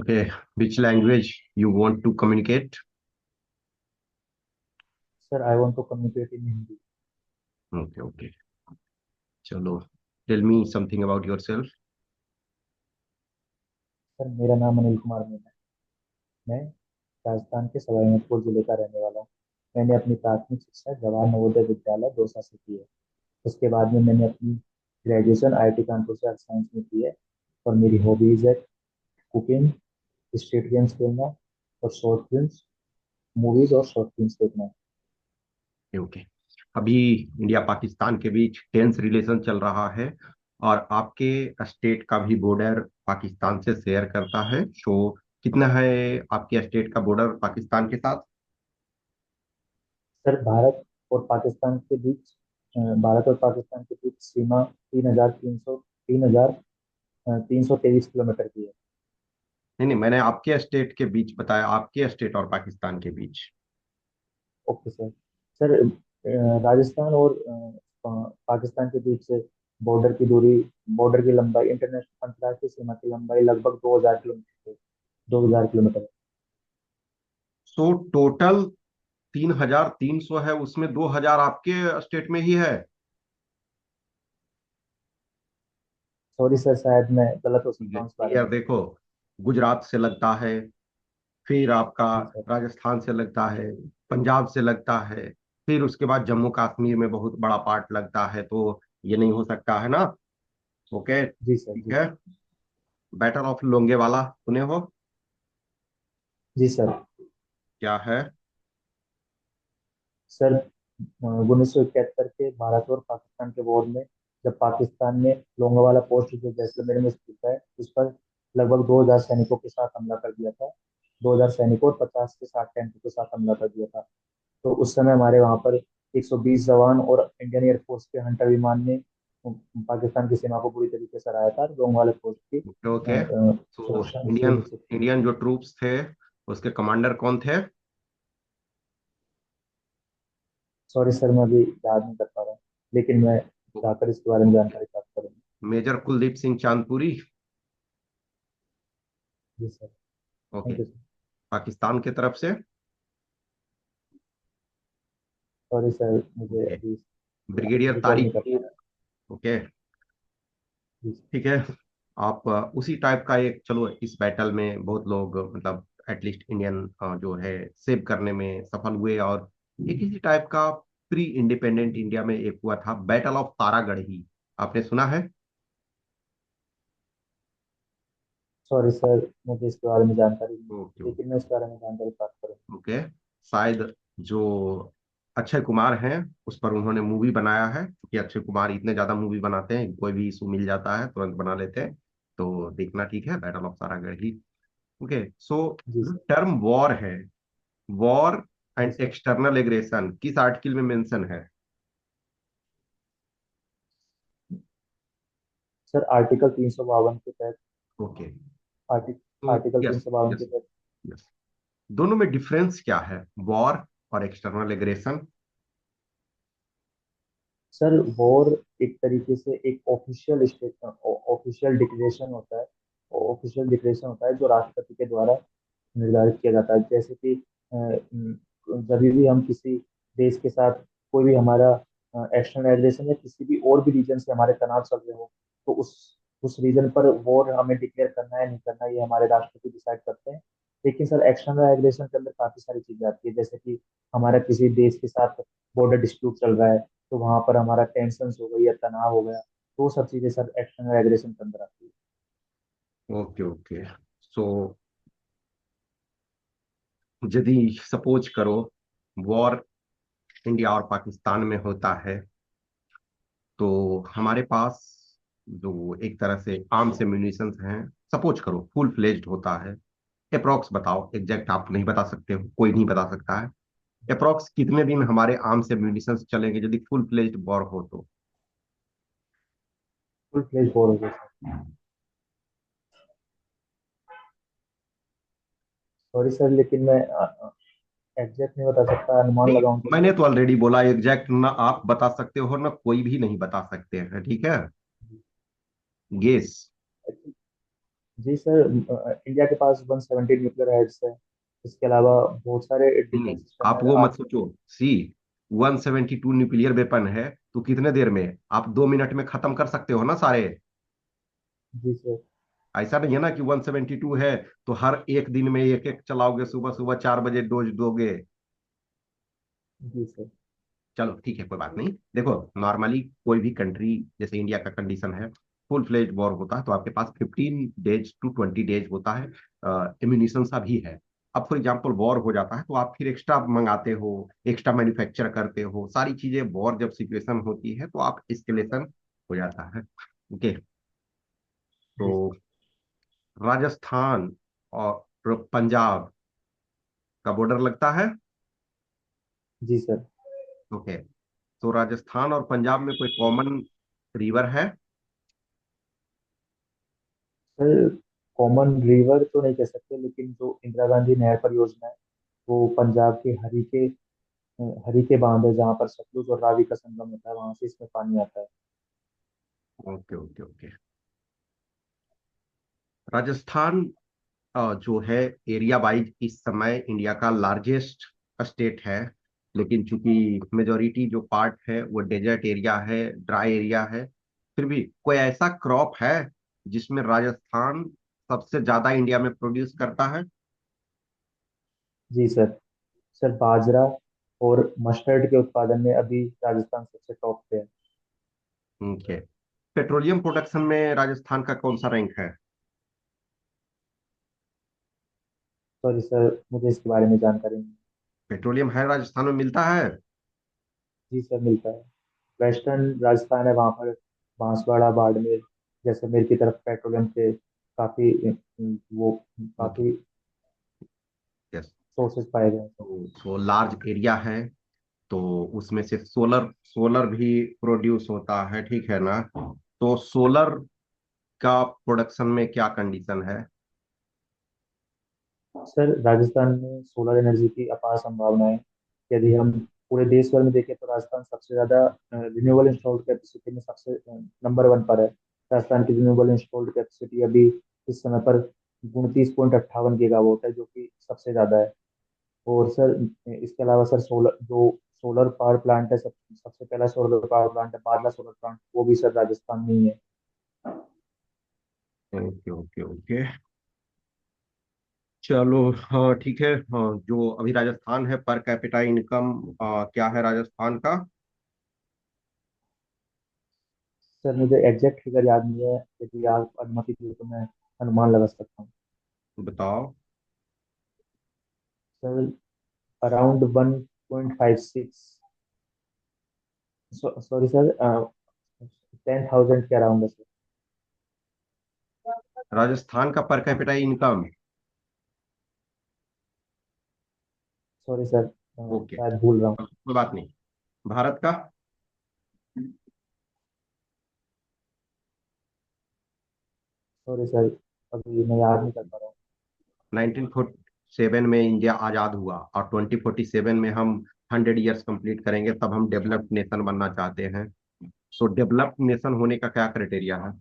Okay, which language you want to communicate? Sir, I want to communicate in Hindi. Okay, okay. चलो, tell me something about yourself. Sir, मेरा नाम अनिल कुमार मीना है। मैं राजस्थान के सवाईमाधोपुर जिले का रहने वाला हूँ। मैंने अपनी प्राथमिक शिक्षा जवाहर नवोदय विद्यालय दौसा से की है। उसके बाद में मैंने अपनी ग्रेजुएशन आईआईटी कानपुर से अर्थ साइंस में की है। और मेरी हॉबीज है कुकिंग, स्ट्रीट गेम्स खेलना और शॉर्ट फिल्म्स, मूवीज और शॉर्ट फिल्म्स देखना। ओके। अभी इंडिया पाकिस्तान के बीच टेंस रिलेशन चल रहा है, और आपके स्टेट का भी बॉर्डर पाकिस्तान से शेयर करता है। सो कितना है आपके स्टेट का बॉर्डर पाकिस्तान के साथ? सर, भारत और पाकिस्तान के बीच सीमा 3,323 किलोमीटर की है। नहीं नहीं, मैंने आपके स्टेट के बीच बताया, आपके स्टेट और पाकिस्तान के बीच। Okay sir. सर, राजस्थान और पाकिस्तान के बीच से बॉर्डर की दूरी, बॉर्डर की लंबाई, इंटरनेशनल अंतर्राष्ट्रीय सीमा की लंबाई लगभग 2,000 किलोमीटर, 2,000 किलोमीटर है। सो टोटल 3,300 है, उसमें 2,000 आपके स्टेट में ही है। सॉरी सर, शायद मैं गलत हो सकता हूँ इस बारे यार में। देखो, गुजरात से लगता है, फिर आपका जी सर। राजस्थान से लगता है, पंजाब से लगता है, फिर उसके बाद जम्मू कश्मीर में बहुत बड़ा पार्ट लगता है, तो ये नहीं हो सकता है ना। ओके, जी सर। ठीक जी। है। बैटल ऑफ लोंगेवाला सुने हो? जी सर। क्या है? सर, 1971 के भारत और पाकिस्तान के वॉर में, जब पाकिस्तान ने लोंगोवाला पोस्ट जो जैसलमेर में स्थित है उस पर लगभग 2,000 सैनिकों के साथ हमला कर दिया था। 2,000 सैनिकों और 50 से 60 टैंकों के साथ हमला कर दिया था। तो उस समय हमारे वहां पर 120 जवान और इंडियन एयरफोर्स के हंटर विमान ने पाकिस्तान की सीमा को पूरी तरीके से हराया था। लोंगोवाला पोस्ट की ओके। तो सुरक्षा इंडियन सुनिश्चित की। इंडियन जो ट्रूप्स थे, उसके कमांडर कौन थे? सॉरी सर, मैं अभी याद नहीं कर पा रहा हूँ, लेकिन मैं जाकर इसके बारे में जानकारी प्राप्त करूंगा। मेजर कुलदीप सिंह चांदपुरी। जी sir. Okay. Thank you sir. Pakistan की तरफ से? सॉरी सर, मुझे ओके। अभी ब्रिगेडियर रिकॉल नहीं तारिक। कर पा रहा। ओके, जी ठीक है। आप उसी टाइप का एक, चलो इस बैटल में बहुत लोग मतलब एटलीस्ट इंडियन जो है सेव करने में सफल हुए, और एक इसी टाइप का प्री इंडिपेंडेंट इंडिया में एक हुआ था, बैटल ऑफ तारागढ़ी। आपने सुना है? सॉरी सर, मुझे इसके बारे में जानकारी नहीं है, ओके लेकिन मैं इसके बारे में जानकारी प्राप्त करूँगा। ओके। शायद जो अक्षय कुमार हैं, उस पर उन्होंने मूवी बनाया है, क्योंकि अक्षय कुमार इतने ज्यादा मूवी बनाते हैं, कोई भी इशू मिल जाता है तुरंत बना लेते हैं। तो देखना, ठीक है, battle of Taragarhi. Okay. So जी जो सर। टर्म वॉर है, वॉर जी एंड सर। एक्सटर्नल एग्रेशन किस आर्टिकल में मेंशन है? सर, आर्टिकल 352 के तहत। ओके। आर्टिकल तो आर्टिकल तीन यस, सौ बावन के यस, तहत। यस। दोनों में डिफरेंस क्या है, वॉर और एक्सटर्नल एग्रेशन? सर, वॉर एक तरीके से एक ऑफिशियल स्टेटमेंट, ऑफिशियल डिक्लेरेशन होता है। ऑफिशियल डिक्लेरेशन होता है जो राष्ट्रपति के द्वारा निर्धारित किया जाता है। जैसे कि जब भी हम किसी देश के साथ कोई भी हमारा एक्सटर्नल एग्रेशन या किसी भी और भी रीजन से हमारे तनाव चल रहे हो, तो उस रीजन पर वॉर हमें डिक्लेयर करना है नहीं करना, ये हमारे राष्ट्रपति डिसाइड करते हैं। लेकिन सर, एक्सटर्नल एग्रेशन के अंदर काफी सारी चीजें आती है, जैसे कि हमारा किसी देश के साथ बॉर्डर डिस्प्यूट चल रहा है, तो वहां पर हमारा टेंशन हो गई या तनाव हो गया, तो वो सब चीजें सर एक्सटर्नल एग्रेशन के अंदर आती है। Okay okay. सो यदि सपोज करो वॉर इंडिया और पाकिस्तान में होता है, तो हमारे पास जो एक तरह से आर्म्स एम्यूनिशंस हैं, सपोज करो फुल फ्लेज्ड होता है, अप्रोक्स बताओ, एग्जैक्ट आप नहीं बता सकते हो, कोई नहीं बता सकता है। अप्रोक्स कितने दिन हमारे आर्म्स एम्यूनिशंस चलेंगे यदि फुल फ्लेज्ड वॉर हो तो? फुल फ्लेज वॉर हो गया सर। सॉरी सर, लेकिन मैं एग्जैक्ट नहीं बता सकता, अनुमान नहीं, लगाऊं तो मैंने सर। तो ऑलरेडी बोला एग्जैक्ट ना आप बता सकते हो ना कोई भी नहीं बता सकते हैं, ठीक है। गेस। जी सर, इंडिया के पास 170 न्यूक्लियर हेड्स है। इसके अलावा बहुत सारे नहीं डिफेंस नहीं, सिस्टम आप है वो मत आप। सोचो। सी 172 न्यूक्लियर वेपन है, तो कितने देर में आप 2 मिनट में खत्म कर सकते हो ना सारे। जी सर। ऐसा नहीं है ना कि 172 है तो हर एक दिन में एक एक चलाओगे, सुबह सुबह 4 बजे डोज दोगे। जी सर। चलो ठीक है, कोई बात नहीं। देखो, नॉर्मली कोई भी कंट्री, जैसे इंडिया का कंडीशन है, फुल फ्लेज वॉर होता है तो आपके पास 15 डेज to 20 डेज होता है। इम्यूनिशन सा भी है। अब फॉर एग्जाम्पल वॉर हो जाता है तो आप फिर एक्स्ट्रा मंगाते हो, एक्स्ट्रा मैन्युफैक्चर करते हो, सारी चीजें। वॉर जब सिचुएशन होती है तो आप एस्केलेशन हो जाता है। ओके। तो जी सर। राजस्थान और पंजाब का बॉर्डर लगता है। जी सर। ओके। तो राजस्थान और पंजाब में कोई कॉमन रिवर है। सर कॉमन रिवर तो नहीं कह सकते, लेकिन जो इंदिरा गांधी नहर परियोजना है वो पंजाब के हरी के बांध है, जहाँ पर सतलुज और रावी का संगम होता है, वहां से इसमें पानी आता है। Okay okay okay. राजस्थान जो है, एरिया वाइज इस समय इंडिया का लार्जेस्ट स्टेट है। लेकिन चूंकि मेजोरिटी जो पार्ट है वो डेजर्ट एरिया है, ड्राई एरिया है, फिर भी कोई ऐसा क्रॉप है जिसमें राजस्थान सबसे ज्यादा इंडिया में प्रोड्यूस करता है। जी सर। सर बाजरा और मस्टर्ड के उत्पादन में अभी राजस्थान सबसे टॉप पे है। ओके। पेट्रोलियम प्रोडक्शन में राजस्थान का कौन सा रैंक है। सॉरी सर, मुझे इसके बारे में जानकारी नहीं। पेट्रोलियम है राजस्थान में मिलता है। जी सर, मिलता है। वेस्टर्न राजस्थान है, वहाँ पर बांसवाड़ा, बाड़मेर, जैसलमेर की तरफ पेट्रोलियम के काफी वो ओके। काफी यस। सोर्सेज पाए गए हैं सर। तो लार्ज एरिया है, तो उसमें से सोलर सोलर भी प्रोड्यूस होता है, ठीक है ना। तो सोलर का प्रोडक्शन में क्या कंडीशन है। सर राजस्थान में सोलर एनर्जी की अपार संभावनाएं, यदि हम पूरे देश भर में देखें तो राजस्थान सबसे ज्यादा रिन्यूएबल इंस्टॉल्ड कैपेसिटी में सबसे नंबर वन पर है। राजस्थान की रिन्यूएबल इंस्टॉल्ड कैपेसिटी अभी इस समय पर 29.58 गीगावाट है, जो कि सबसे ज्यादा है। और सर इसके अलावा सर सोलर पावर प्लांट है, सबसे पहला सोलर पावर प्लांट है बादला सोलर प्लांट, वो भी सर राजस्थान में ही है। Okay okay okay. चलो हाँ ठीक है। हाँ, जो अभी राजस्थान है, पर कैपिटा इनकम क्या है राजस्थान का। सर मुझे एग्जैक्ट फिगर याद नहीं है, यदि आप अनुमति दें तो मैं अनुमान लगा सकता हूँ। बताओ। सर अराउंड 1.56, सॉरी सर, 10,000 के अराउंड है सर। राजस्थान का per capita income. Sorry sir, okay, शायद भूल रहा हूँ। कोई बात नहीं। भारत का। सॉरी सर, अभी मैं याद नहीं कर पा रहा हूँ। 1947 में इंडिया आजाद हुआ और 2047 में हम 100 ईयर्स कंप्लीट करेंगे, तब हम डेवलप्ड नेशन बनना चाहते हैं। सो डेवलप्ड नेशन होने का क्या क्राइटेरिया है।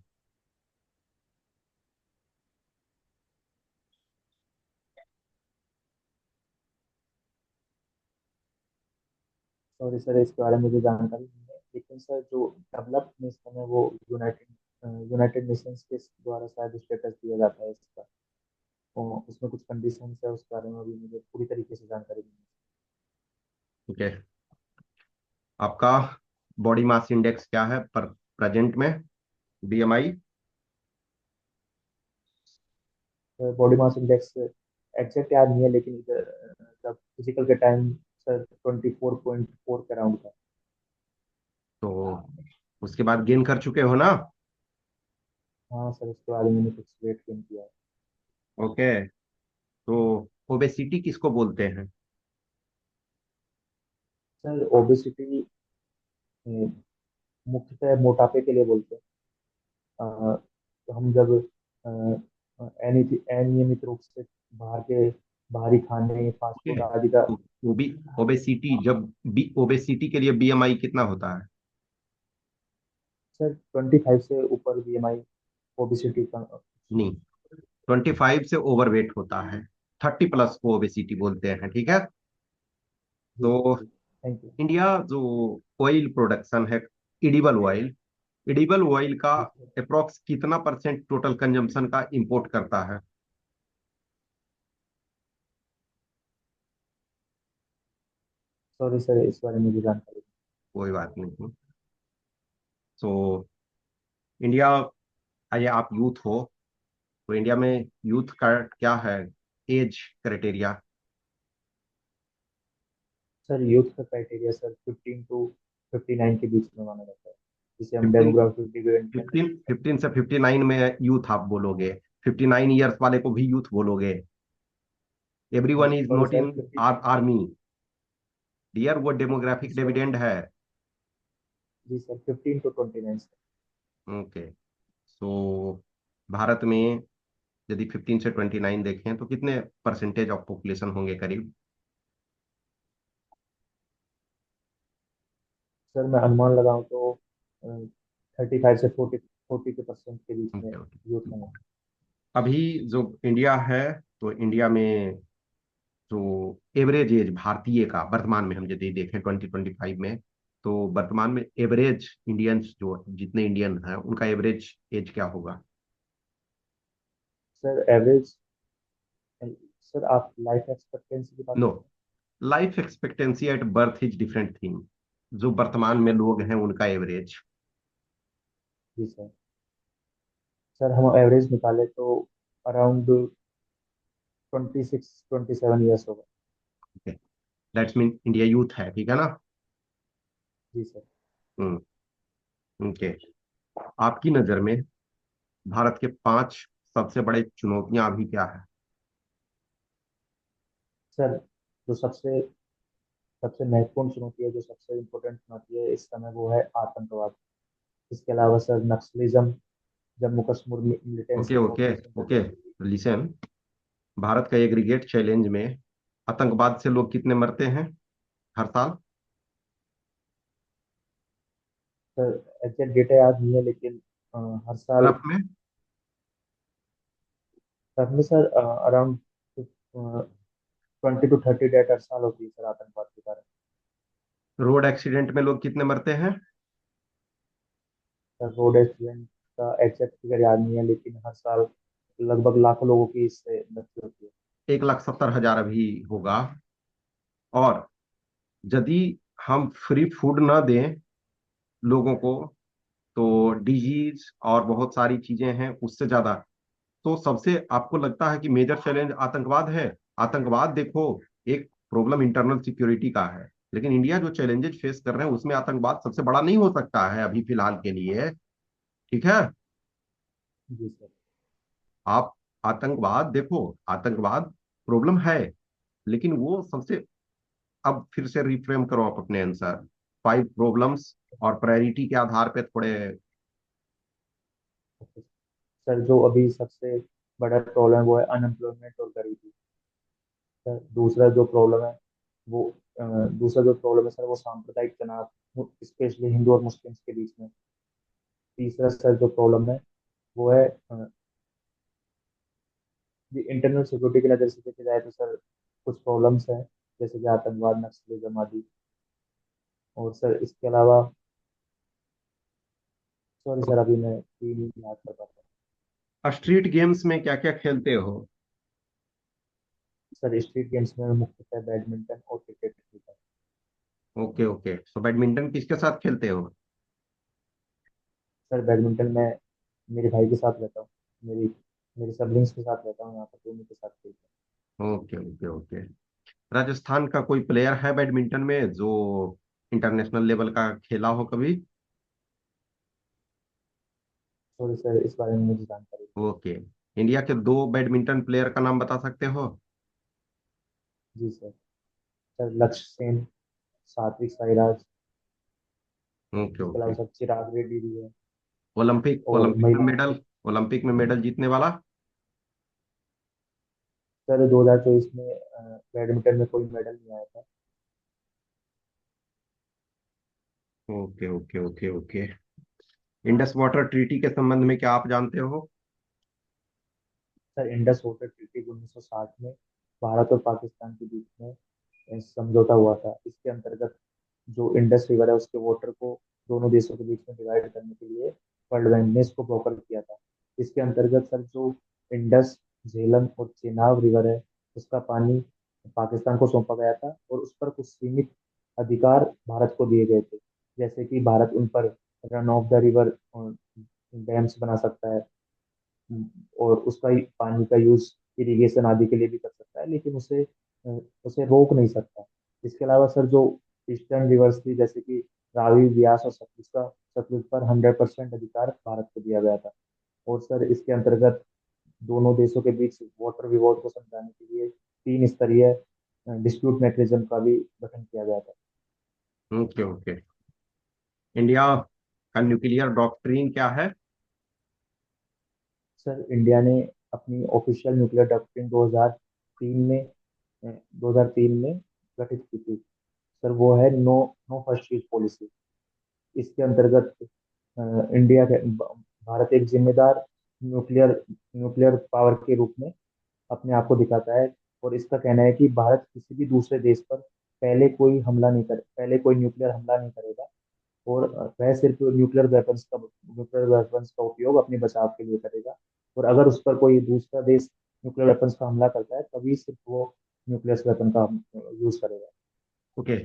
सॉरी सर, इसके बारे में मुझे जानकारी नहीं है, लेकिन सर जो डेवलप्ड नेशन है वो यूनाइटेड नेशंस के द्वारा शायद स्टेटस दिया जाता है इसका। तो उसमें कुछ कंडीशंस है, उसके बारे में अभी मुझे पूरी तरीके से जानकारी नहीं ठीक है। आपका बॉडी मास इंडेक्स क्या है पर प्रेजेंट में, बीएमआई। है। बॉडी मास इंडेक्स एग्जैक्ट याद नहीं है, लेकिन जब फिजिकल के टाइम सर 24.4 के अराउंड था। तो उसके बाद गेन कर चुके हो ना। हाँ सर, उसके बारे में मैंने कुछ वेट गेन किया है। ओके। तो ओबेसिटी किसको बोलते हैं। सर ओबेसिटी मुख्यतः मोटापे के लिए बोलते हैं। तो हम जब अनियमित रूप से बाहरी खाने, फास्ट फूड ओके। आदि का। तो ओबेसिटी जब ओबेसिटी के लिए बीएमआई कितना होता है। सर 25 से ऊपर बीएमआई ओबेसिटी का। नहीं, 25 से ओवरवेट होता है, 30+ को ओबेसिटी बोलते हैं, ठीक है। जी सर, तो जी, थैंक यू। इंडिया जो ऑयल प्रोडक्शन है, एडिबल ऑयल का जी सर, अप्रोक्स कितना परसेंट टोटल कंजम्पशन का इंपोर्ट करता है? सॉरी सर, इस बारे में मुझे जानकारी कोई बात नहीं। सो इंडिया, आइए, आप यूथ हो, तो इंडिया में यूथ का क्या है एज क्राइटेरिया? सर, यूथ का क्राइटेरिया सर 15 to 59 के बीच में माना जाता है, जिसे हम 15 डेमोग्राफिक डिविडेंड में 15 से 59 में यूथ आप बोलोगे, 59 ईयर्स वाले को भी यूथ बोलोगे? Everyone is sorry not sir in 50। Army dear, वो डेमोग्राफिक सर, डिविडेंड है। जी sir, 15 to 29 sir. Okay. So Bharat में यदि 15 से 29 देखें तो कितने परसेंटेज ऑफ पॉपुलेशन होंगे करीब? सर, मैं अनुमान लगाऊं तो 35 से 40 के परसेंट के बीच में ओके ओके। यूथ होंगे। अभी जो इंडिया है, तो इंडिया में जो एवरेज एज भारतीय का वर्तमान में हम यदि देखें 2025 में, तो वर्तमान में एवरेज इंडियंस जो जितने इंडियन हैं उनका एवरेज एज क्या होगा? सर एवरेज, सर आप लाइफ एक्सपेक्टेंसी की बात नो, कर रहे life expectancy at birth is different thing. जो वर्तमान में लोग हैं उनका एवरेज। हैं? जी सर। सर हम एवरेज निकाले तो अराउंड 26 27 ईयर्स होगा। दैट्स मीन इंडिया यूथ है, ठीक है ना? जी सर। हम्म। ओके। आपकी नजर में भारत के 5 सबसे बड़े चुनौतियां अभी क्या है? सर, जो सबसे सबसे महत्वपूर्ण चुनौती है, जो सबसे इम्पोर्टेंट चुनौती है इस समय, वो है आतंकवाद। इसके अलावा sir Naxalism, Jammu Kashmir okay militancy को ओके ऑपरेशन ओके। करने के लिए। लिसन, भारत का एग्रीगेट चैलेंज में आतंकवाद से लोग कितने मरते हैं हर साल? सर एग्जैक्ट डेटा याद नहीं है, लेकिन अ, हर साल, रफ में? में सर अराउंड 20 to 30 डेथ हर साल होती है सर, आतंकवाद के कारण। रोड एक्सीडेंट में लोग कितने मरते हैं? सर रोड एक्सीडेंट का एग्जैक्ट फिगर याद नहीं है, लेकिन हर साल लगभग लाखों लोगों की इससे मृत्यु होती है। 1,70,000 अभी होगा। और यदि हम फ्री फूड ना दें लोगों को, तो डिजीज और बहुत सारी चीजें हैं उससे ज्यादा, तो सबसे आपको लगता है कि मेजर चैलेंज आतंकवाद है? आतंकवाद देखो, एक प्रॉब्लम इंटरनल सिक्योरिटी का है, लेकिन इंडिया जो चैलेंजेस फेस कर रहे हैं उसमें आतंकवाद सबसे बड़ा नहीं हो सकता है अभी फिलहाल के लिए, ठीक है। जी सर। आप आतंकवाद देखो, आतंकवाद प्रॉब्लम है, लेकिन वो सबसे, अब फिर से रिफ्रेम करो आप अपने आंसर, 5 प्रॉब्लम्स और प्रायोरिटी के आधार पे थोड़े। ओके। सर, जो अभी सबसे बड़ा प्रॉब्लम है वो है अनएम्प्लॉयमेंट और गरीबी। सर दूसरा जो प्रॉब्लम है वो दूसरा जो प्रॉब्लम है सर, वो सांप्रदायिक तनाव, स्पेशली हिंदू और मुस्लिम्स के बीच में। तीसरा सर जो प्रॉब्लम है वो है इंटरनल सिक्योरिटी की नज़र से देखा जाए तो सर कुछ प्रॉब्लम्स हैं, जैसे कि आतंकवाद, नक्सलिज्म आदि। और सर इसके अलावा, सॉरी सर, अभी मैं तीन ही याद कर पाता स्ट्रीट गेम्स में क्या क्या खेलते हो? हूँ। सर स्ट्रीट गेम्स में मुख्यतः बैडमिंटन और क्रिकेट खेलता हूँ। Okay okay. सो बैडमिंटन किसके साथ खेलते हो? सर बैडमिंटन में मेरे भाई के साथ रहता हूँ, मेरी मेरे सिबलिंग्स के साथ रहता हूँ यहाँ पर, तो उन्हीं के साथ खेलता ओके ओके ओके। राजस्थान का कोई प्लेयर है बैडमिंटन में जो इंटरनेशनल लेवल का खेला हो कभी? हूँ। सॉरी सर, इस बारे में मुझे जानकारी ओके। इंडिया के 2 बैडमिंटन प्लेयर का नाम बता सकते हो? नहीं। जी सर। सर लक्ष्य सेन, सात्विक साईराज, ओके इसके अलावा ओके। सर चिराग रेड्डी भी है। ओलंपिक और ओलंपिक में महिला, मेडल, ओलंपिक में मेडल जीतने वाला? सर 2024 में बैडमिंटन में कोई मेडल नहीं आया था। Okay okay okay okay. Indus water treaty के संबंध में क्या आप जानते हो? सर इंडस वाटर ट्रीटी 1960 में भारत और पाकिस्तान के बीच में समझौता हुआ था। इसके अंतर्गत जो इंडस रिवर है उसके वाटर को दोनों देशों के बीच में डिवाइड करने के लिए वर्ल्ड बैंक ने इसको ब्रोकर किया था। इसके अंतर्गत सर जो इंडस, झेलम और चेनाब रिवर है उसका पानी पाकिस्तान को सौंपा गया था और उस पर कुछ सीमित अधिकार भारत को दिए गए थे। जैसे कि भारत उन पर run of the river dams बना सकता है, और उसका पानी का यूज इरिगेशन आदि के लिए भी कर सकता है, लेकिन उसे रोक नहीं सकता। इसके अलावा सर जो ईस्टर्न रिवर्स थी जैसे कि रावी, ब्यास और सतलुज पर 100% अधिकार भारत को दिया गया था। और सर इसके अंतर्गत दोनों देशों के बीच वाटर विवाद को समझाने के लिए 3 स्तरीय डिस्प्यूट मैकेनिज्म का भी गठन किया गया था। Okay okay. इंडिया का न्यूक्लियर डॉक्ट्रिन क्या है? सर इंडिया ने अपनी ऑफिशियल न्यूक्लियर डॉक्ट्रिन 2003 में 2003 में गठित की थी। सर वो है no no first use policy. इसके अंतर्गत इंडिया के भारत एक जिम्मेदार न्यूक्लियर न्यूक्लियर पावर के रूप में अपने आप को दिखाता है। और इसका कहना है कि भारत किसी भी दूसरे देश पर पहले कोई न्यूक्लियर हमला नहीं करेगा। और वह सिर्फ न्यूक्लियर वेपन्स का उपयोग अपने बचाव के लिए करेगा। और अगर उस पर कोई दूसरा देश न्यूक्लियर वेपन्स का हमला करता है तभी सिर्फ वो न्यूक्लियर वेपन का यूज करेगा। ओके।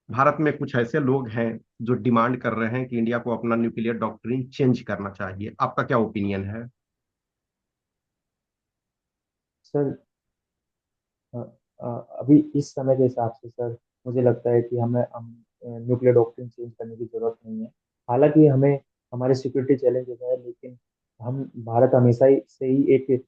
भारत में कुछ ऐसे लोग हैं जो डिमांड कर रहे हैं कि इंडिया को अपना न्यूक्लियर डॉक्ट्रिन चेंज करना चाहिए, आपका क्या ओपिनियन है? सर अ, अभी इस समय के हिसाब से सर मुझे लगता है कि हम न्यूक्लियर डॉक्ट्रिन चेंज करने की जरूरत नहीं है। हालांकि हमें हमारे सिक्योरिटी चैलेंजेस है, लेकिन हम भारत हमेशा ही से ही एक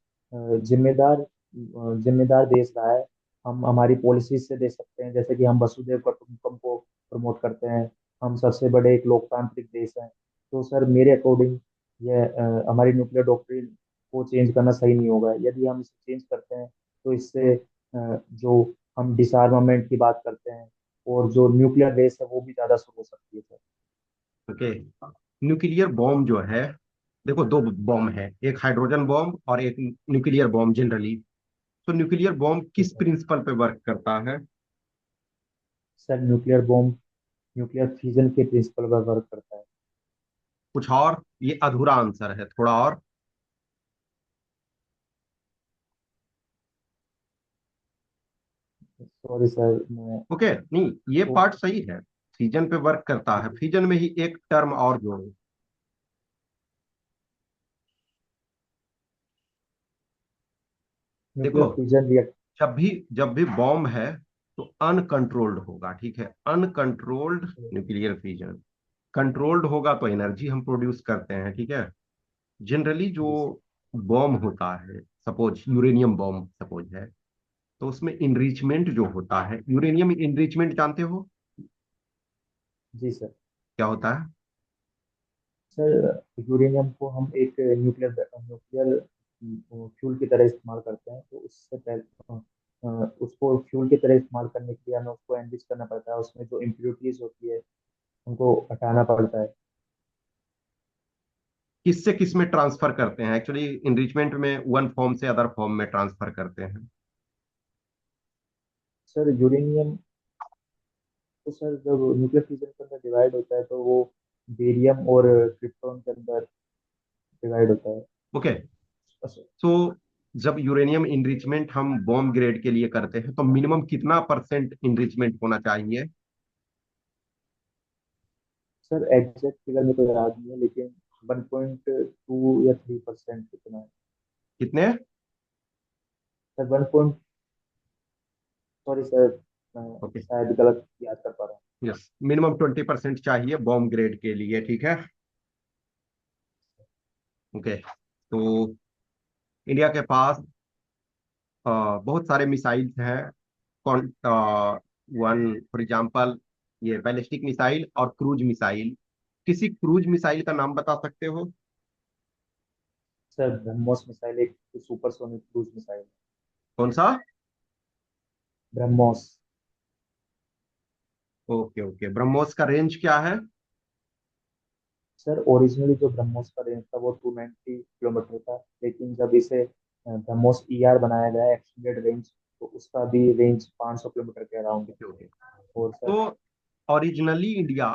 जिम्मेदार देश रहा है। हम हमारी पॉलिसीज से दे सकते हैं, जैसे कि हम वसुधैव कुटुंबकम को प्रमोट करते हैं। हम सबसे बड़े एक लोकतांत्रिक देश हैं। तो सर मेरे अकॉर्डिंग ये हमारी न्यूक्लियर डॉक्ट्रिन को चेंज करना सही नहीं होगा। यदि हम इसे चेंज करते हैं तो इससे जो हम डिसआर्मामेंट की बात करते हैं और जो न्यूक्लियर रेस है वो भी ज्यादा शुरू हो सकती है सर। ओके। न्यूक्लियर बॉम्ब जो है, देखो दो बॉम्ब है, एक हाइड्रोजन बॉम्ब और एक न्यूक्लियर बॉम्ब जनरली। तो न्यूक्लियर बॉम्ब जी किस सर। प्रिंसिपल पे वर्क करता है? Sir nuclear bomb nuclear fusion के प्रिंसिपल पर वर्क करता है। कुछ और, ये अधूरा आंसर है, थोड़ा और। सॉरी सर मैं ओके, नहीं, ये तो पार्ट सही है। फ्यूजन पे वर्क करता है, फ्यूजन में ही एक टर्म और जोड़ो। न्यूक्लियर देखो, फ्यूजन रिएक्ट जब भी बॉम्ब है तो अनकंट्रोल्ड होगा, ठीक है, अनकंट्रोल्ड न्यूक्लियर फ्यूजन। कंट्रोल्ड होगा तो एनर्जी हम प्रोड्यूस करते हैं, ठीक है। जनरली जो जी सर। बॉम्ब होता है, सपोज यूरेनियम बॉम्ब सपोज है, तो उसमें इनरिचमेंट जो होता है, यूरेनियम इनरिचमेंट जानते हो जी सर। क्या होता है? सर यूरेनियम को हम एक न्यूक्लियर फ्यूल की तरह इस्तेमाल करते हैं। तो उससे पहले उसको फ्यूल की तरह इस्तेमाल करने के लिए हमें उसको एनरिच करना पड़ता है। उसमें जो इम्प्योरिटीज होती है उनको हटाना पड़ता है। किससे किस में ट्रांसफर करते हैं? एक्चुअली इनरिचमेंट में वन फॉर्म से अदर फॉर्म में ट्रांसफर करते हैं। सर यूरेनियम तो सर जब न्यूक्लियर फ्यूजन के अंदर डिवाइड होता है तो वो बेरियम और क्रिप्टॉन के अंदर डिवाइड होता है। ओके। सर सो जब यूरेनियम इनरिचमेंट हम बॉम्ब ग्रेड के लिए करते हैं तो मिनिमम कितना परसेंट इनरिचमेंट होना चाहिए? सर एग्जैक्ट फिगर मेरे को याद नहीं है, लेकिन 1.2 या 3% कितना है। कितने? सर 1 सॉरी सर मैं ओके। शायद गलत याद कर पा रहा हूँ। यस, मिनिमम 20% चाहिए बॉम्ब ग्रेड के लिए, ठीक है। ओके। तो इंडिया के पास बहुत सारे मिसाइल्स हैं। कौन वन फॉर एग्जांपल, ये बैलिस्टिक मिसाइल और क्रूज मिसाइल। किसी क्रूज मिसाइल का नाम बता सकते हो? सर ब्रह्मोस मिसाइल एक सुपरसोनिक क्रूज मिसाइल है। कौन सा? ब्रह्मोस। ओके ओके, ब्रह्मोस का रेंज क्या है? सर ओरिजिनली जो ब्रह्मोस का रेंज था वो 290 किलोमीटर था, लेकिन जब इसे ब्रह्मोस ईआर बनाया गया है एक्सटेंडेड रेंज, तो उसका भी रेंज 500 किलोमीटर के अराउंड है। Okay okay. और तो सर, ओरिजिनली इंडिया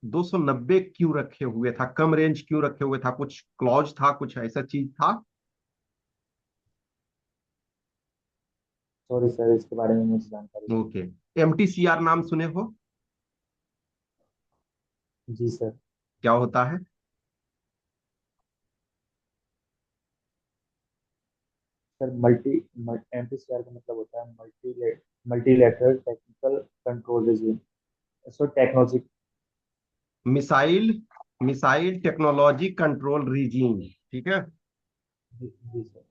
290 क्यों रखे हुए था, कम रेंज क्यों रखे हुए था, कुछ क्लॉज था, कुछ ऐसा चीज था? सॉरी सर, इसके बारे में मुझे जानकारी नहीं। ओके। MTCR नाम सुने हो? जी सर। क्या होता है? सर मल्टी एमपीसीआर का मतलब होता है multilateral technical control regime. So technology. Missile missile technology control regime, ठीक है। जी सर।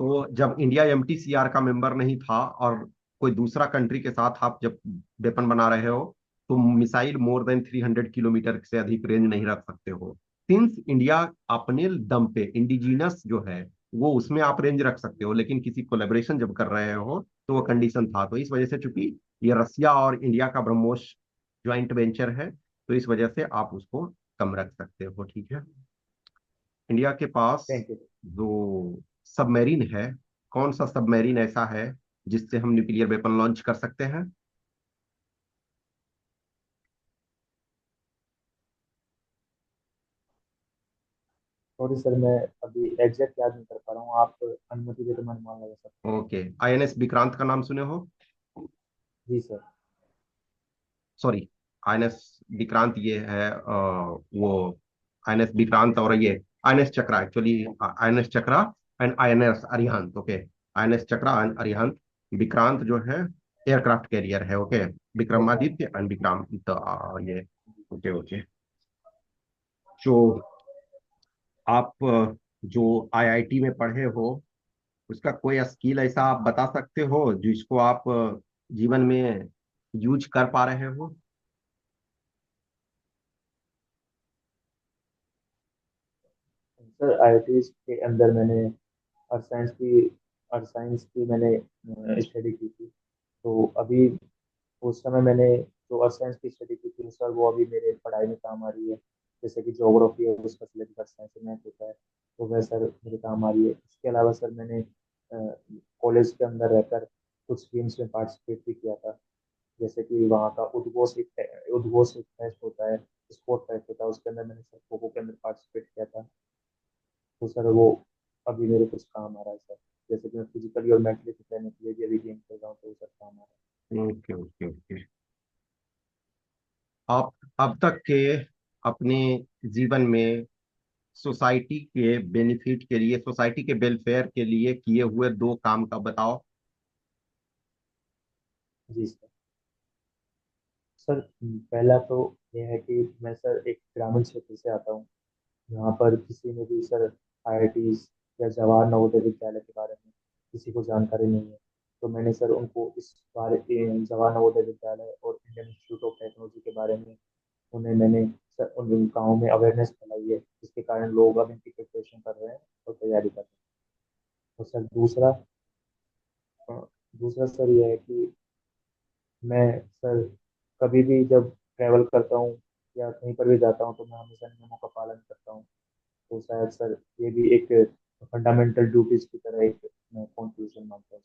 तो जब इंडिया MTCR का मेंबर नहीं था और कोई दूसरा कंट्री के साथ आप जब वेपन बना रहे हो, तो मिसाइल मोर देन 300 किलोमीटर से अधिक रेंज नहीं रख सकते हो। सिंस इंडिया अपने दम पे इंडिजिनस जो है, वो उसमें आप रेंज रख सकते हो, लेकिन किसी कोलेबरेशन जब कर रहे हो तो वो कंडीशन था। तो इस वजह से, चूंकि ये रसिया और इंडिया का ब्रह्मोस ज्वाइंट वेंचर है, तो इस वजह से आप उसको कम रख सकते हो, ठीक है। इंडिया के पास थैंक यू। जो सबमरीन है, कौन सा सबमरीन ऐसा है जिससे हम न्यूक्लियर वेपन लॉन्च कर सकते हैं? सॉरी सर, मैं अभी एग्जैक्ट याद नहीं कर पा रहा हूँ, आप अनुमति दे तो मैं अनुमान लगा सकता ओके। INS विक्रांत का नाम सुने हो? हूँ। जी सर। सॉरी, INS विक्रांत ये है वो INS विक्रांत, और ये INS chakra, actually INS chakra and INS Arihant, okay. INS chakra and Arihant. Vikrant जो है एयरक्राफ्ट कैरियर है, okay. Aircraft. Vikramaditya and Vikrant, ये, ओके ओके। जो आप जो IIT में पढ़े हो, उसका कोई स्किल ऐसा आप बता सकते हो जिसको आप जीवन में यूज कर पा रहे हो? सर आईआईटी के अंदर मैंने अर्थ साइंस की मैंने स्टडी की थी। तो अभी उस समय मैंने जो अर्थ साइंस की स्टडी की थी सर, वो अभी मेरे पढ़ाई में काम आ रही है। जैसे कि ज्योग्राफी है, उसका सिलेबस अर्थ साइंस में होता है, तो वह सर मेरे काम आ रही है। इसके अलावा सर मैंने कॉलेज के अंदर रहकर कुछ गेम्स में पार्टिसिपेट भी किया था। जैसे कि वहाँ का उद्घोष एक फेस्ट होता है, स्पोर्ट फेस्ट होता है, उसके अंदर मैंने सर खो खो के अंदर पार्टिसिपेट किया था। तो सर वो अभी मेरे कुछ काम आ रहा है सर। जैसे कि मैं फिजिकली और मेंटली फिट रहने के लिए भी अभी गेम खेल रहा हूँ, तो वो सर काम आ रहा ओके ओके ओके। आप अब तक के अपने जीवन में सोसाइटी के बेनिफिट के लिए, सोसाइटी के वेलफेयर के लिए किए हुए दो काम का बताओ। है। जी सर। सर पहला तो यह है कि मैं सर एक ग्रामीण क्षेत्र से आता हूँ, यहाँ पर किसी ने भी सर आईआईटीज या जवाहर नवोदय विद्यालय के बारे में किसी को जानकारी नहीं है। तो मैंने सर उनको इस बारे जवाहर नवोदय विद्यालय और इंडियन इंस्टीट्यूट ऑफ टेक्नोलॉजी के बारे में उन्हें मैंने सर उन गाँव में अवेयरनेस फैलाई है, जिसके कारण लोग अब इनकी प्रिपरेशन कर रहे हैं और तैयारी कर रहे हैं। और सर अ, दूसरा सर यह है कि मैं सर कभी भी जब ट्रैवल करता हूँ या कहीं पर भी जाता हूँ, तो मैं हमेशा नियमों का पालन करता हूँ। तो शायद सर ये भी एक फंडामेंटल ड्यूटीज की तरह एक मैं कॉन्ट्रीब्यूशन मानता हूँ।